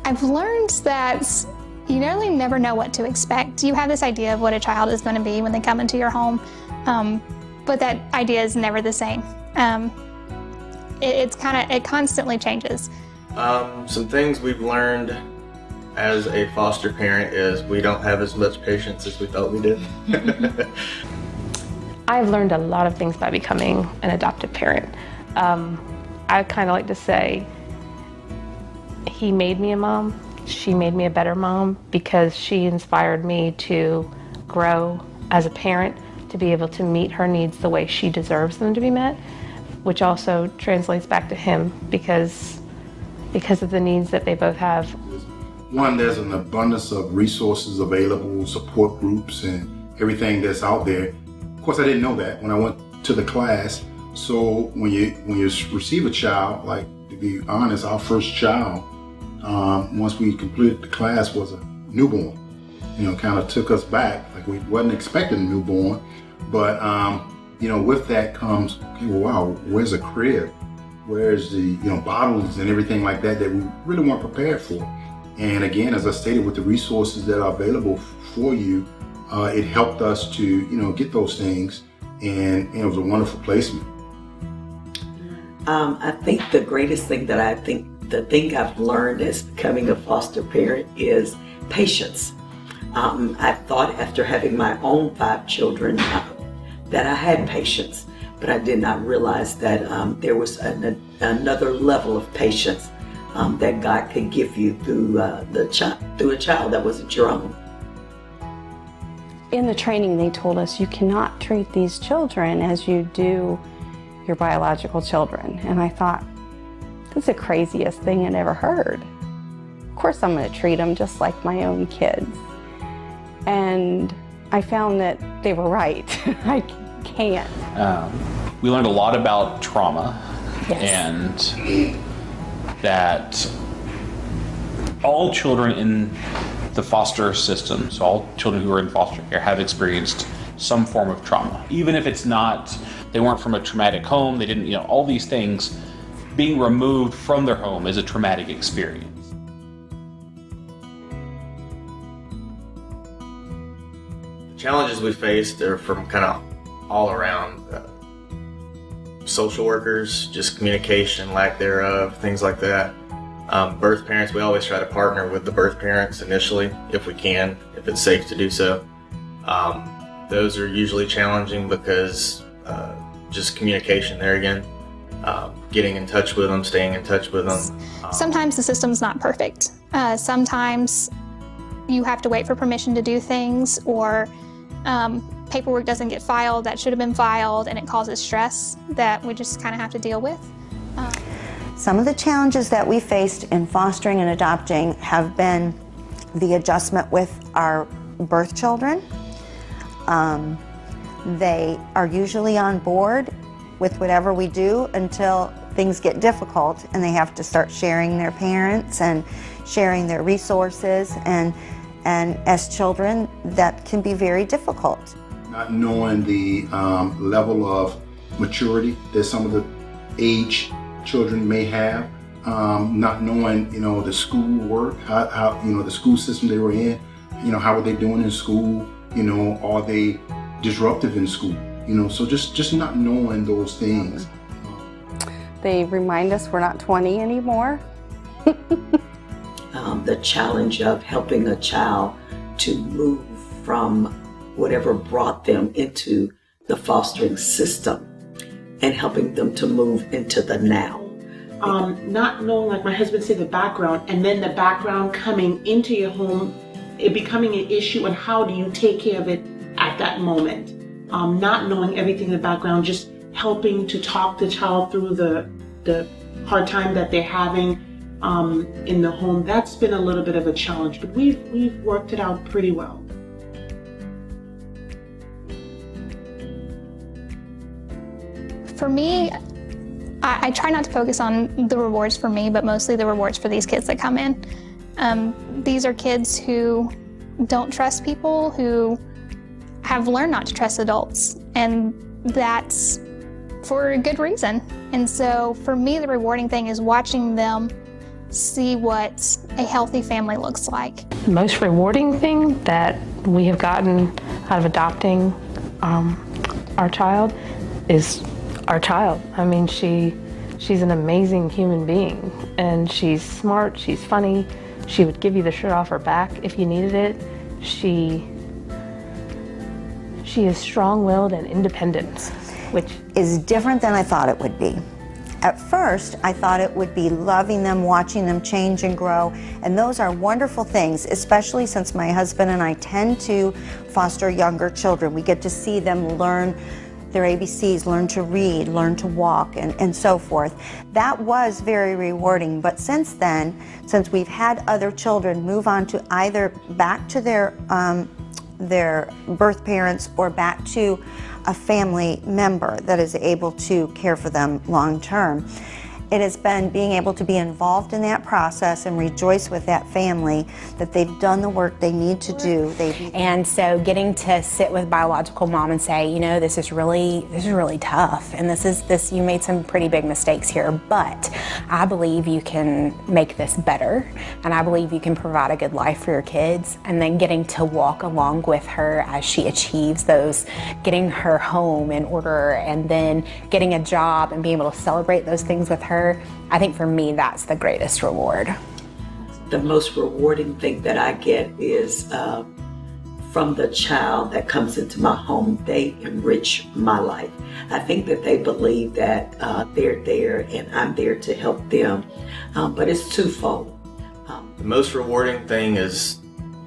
I've learned that you really never know what to expect. You have this idea of what a child is going to be when they come into your home, but that idea is never the same. It constantly changes. Some things we've learned as a foster parent is we don't have as much patience as we thought we did. I've learned a lot of things by becoming an adoptive parent. I kind of like to say, he made me a mom. She made me a better mom because she inspired me to grow as a parent, to be able to meet her needs the way she deserves them to be met, which also translates back to him because of the needs that they both have. One, there's an abundance of resources available, support groups and everything that's out there. Of course, I didn't know that when I went to the class. So when you receive a child, like, to be honest, our first child, once we completed the class, was a newborn. Kind of took us back, like we wasn't expecting a newborn. But, with that comes, okay, well, wow, where's a crib? Where's the, bottles and everything like that we really weren't prepared for. And again, as I stated, with the resources that are available for you, it helped us to, get those things, and it was a wonderful placement. I think the greatest thing the thing I've learned as becoming a foster parent is patience. I thought after having my own 5 children that I had patience, but I did not realize that there was another level of patience that God could give you through a child that wasn't your own. In the training, they told us you cannot treat these children as you do your biological children. And I thought, that's the craziest thing I'd ever heard. Of course I'm going to treat them just like my own kids. And I found that they were right. I can't. We learned a lot about trauma. Yes. And that all children in the foster system, so all children who are in foster care, have experienced some form of trauma. Even if it's not, they weren't from a traumatic home, they didn't, all these things, being removed from their home is a traumatic experience. The challenges we faced are from kind of all around. Social workers, just communication, lack thereof, things like that. Birth parents, we always try to partner with the birth parents initially, if we can, if it's safe to do so. Those are usually challenging because just communication there again, getting in touch with them, staying in touch with them. Sometimes the system's not perfect. Sometimes you have to wait for permission to do things, or paperwork doesn't get filed that should have been filed, and it causes stress that we just kind of have to deal with. Some of the challenges that we faced in fostering and adopting have been the adjustment with our birth children. They are usually on board with whatever we do until things get difficult and they have to start sharing their parents and sharing their resources, and as children that can be very difficult. Not knowing the level of maturity that some of the age children may have, not knowing, the school work, how the school system they were in, how are they doing in school, are they disruptive in school, so just not knowing those things. They remind us we're not 20 anymore. The challenge of helping a child to move from whatever brought them into the fostering system and helping them to move into the now. Not knowing, like my husband said, the background, and then the background coming into your home, it becoming an issue, and how do you take care of it at that moment? Not knowing everything in the background, just helping to talk the child through the hard time that they're having in the home. That's been a little bit of a challenge, but we've worked it out pretty well. For me, I try not to focus on the rewards for me, but mostly the rewards for these kids that come in. These are kids who don't trust people, who have learned not to trust adults, and that's for a good reason. And so for me, the rewarding thing is watching them see what a healthy family looks like. The most rewarding thing that we have gotten out of adopting our child is our child. I mean, she's an amazing human being, and she's smart, she's funny, she would give you the shirt off her back if you needed it. She is strong-willed and independent, which is different than I thought it would be. At first, I thought it would be loving them, watching them change and grow, and those are wonderful things, especially since my husband and I tend to foster younger children. We get to see them learn their ABCs, learn to read, learn to walk, and so forth. That was very rewarding, but since then, since we've had other children move on to either back to their birth parents or back to a family member that is able to care for them long term. It has been being able to be involved in that process and rejoice with that family that they've done the work they need to do. And so getting to sit with biological mom and say, you know, this is really tough, and this you made some pretty big mistakes here, but I believe you can make this better, and I believe you can provide a good life for your kids. And then getting to walk along with her as she achieves those, getting her home in order, and then getting a job and being able to celebrate those things with her. I think for me, that's the greatest reward. The most rewarding thing that I get is from the child that comes into my home. They enrich my life. I think that they believe that they're there and I'm there to help them, but it's twofold. The most rewarding thing is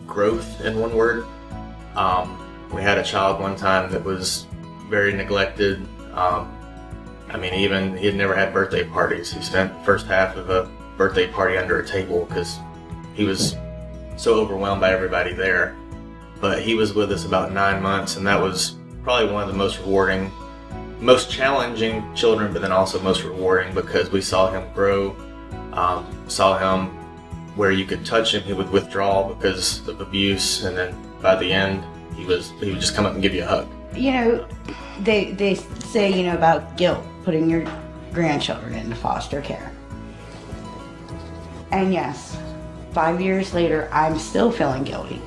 growth, in one word. We had a child one time that was very neglected. I mean, even he had never had birthday parties. He spent the first half of a birthday party under a table because he was so overwhelmed by everybody there. But he was with us about 9 months, and that was probably one of the most rewarding, most challenging children, but then also most rewarding because we saw him grow, saw him where you could touch him, he would withdraw because of abuse, and then by the end, he would just come up and give you a hug. You know, they say, you know, about guilt, putting your grandchildren into foster care. And yes, 5 years later, I'm still feeling guilty.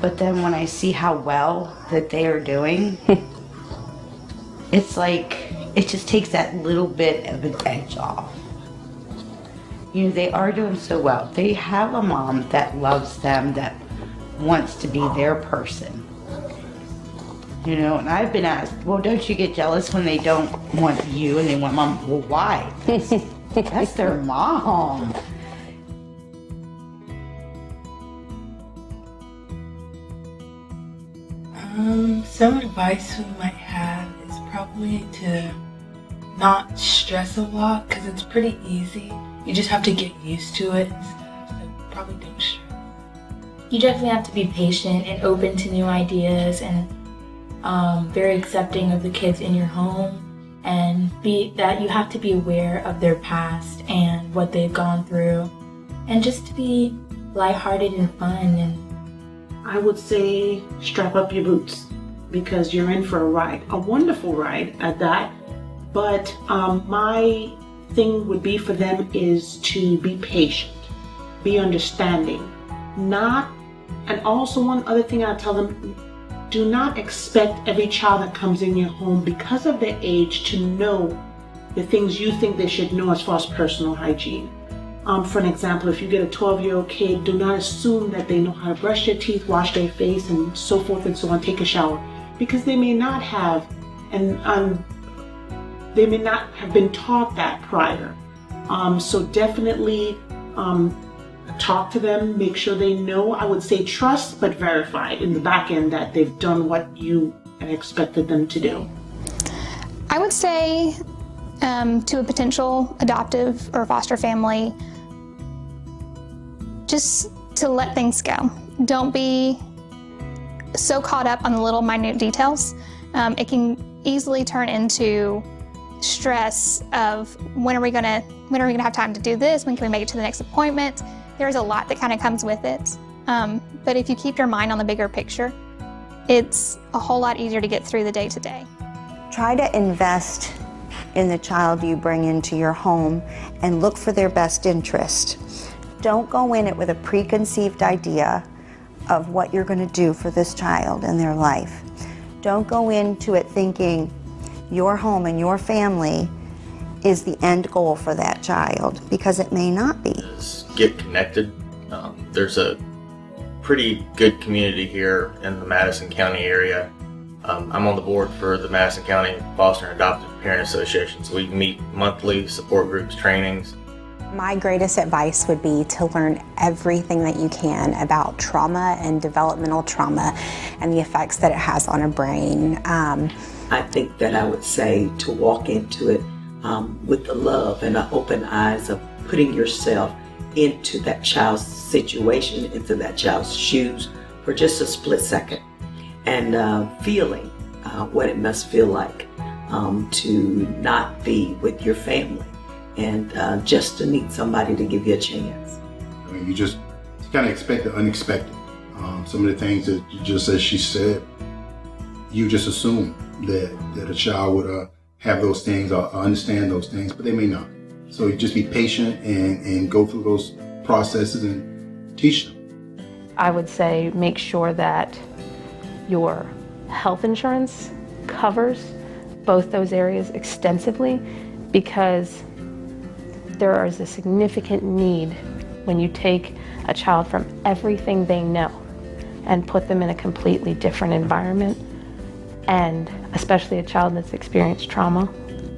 But then when I see how well that they are doing, it's like, it just takes that little bit of an edge off. You know, they are doing so well. They have a mom that loves them, that wants to be their person. You know, and I've been asked, well, don't you get jealous when they don't want you and they want mom? Well, why? That's their mom. Some advice we might have is probably to not stress a lot, because it's pretty easy. You just have to get used to it and stuff, so probably don't stress. You definitely have to be patient and open to new ideas, and very accepting of the kids in your home, and you have to be aware of their past and what they've gone through, and just to be lighthearted and fun. And I would say strap up your boots, because you're in for a ride, a wonderful ride at that. But my thing would be for them is to be patient, be understanding, and also one other thing I tell them, do not expect every child that comes in your home because of their age to know the things you think they should know as far as personal hygiene. For an example, if you get a 12-year-old kid, do not assume that they know how to brush their teeth, wash their face, and so forth and so on, take a shower, because they may not have, and they may not have been taught that prior. So definitely talk to them, make sure they know. I would say trust, but verify in the back end that they've done what you expected them to do. I would say to a potential adoptive or foster family, just to let things go. Don't be so caught up on the little minute details. It can easily turn into stress of when are we gonna have time to do this? When can we make it to the next appointment? There's a lot that kind of comes with it. But if you keep your mind on the bigger picture, it's a whole lot easier to get through the day to day. Try to invest in the child you bring into your home and look for their best interest. Don't go in it with a preconceived idea of what you're going to do for this child and their life. Don't go into it thinking your home and your family is the end goal for that child, because it may not be. Get connected. There's a pretty good community here in the Madison County area. I'm on the board for the Madison County Foster and Adoptive Parent Association, so we meet monthly, support groups, trainings. My greatest advice would be to learn everything that you can about trauma and developmental trauma and the effects that it has on a brain. I think that I would say to walk into it with the love and the open eyes of putting yourself into that child's situation, into that child's shoes for just a split second, and feeling what it must feel like to not be with your family and just to need somebody to give you a chance. I mean, you kind of expect the unexpected. Some of the things that you just, as she said, you just assume that a child would have those things or understand those things, but they may not. So you just be patient and go through those processes and teach them. I would say make sure that your health insurance covers both those areas extensively, because there is a significant need when you take a child from everything they know and put them in a completely different environment, and especially a child that's experienced trauma,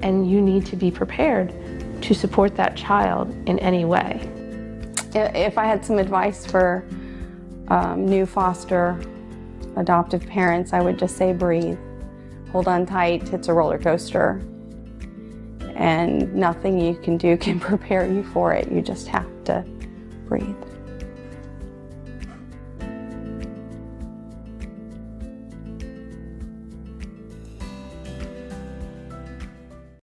and you need to be prepared to support that child in any way. If I had some advice for new foster adoptive parents, I would just say breathe. Hold on tight, it's a roller coaster. And nothing you can do can prepare you for it. You just have to breathe.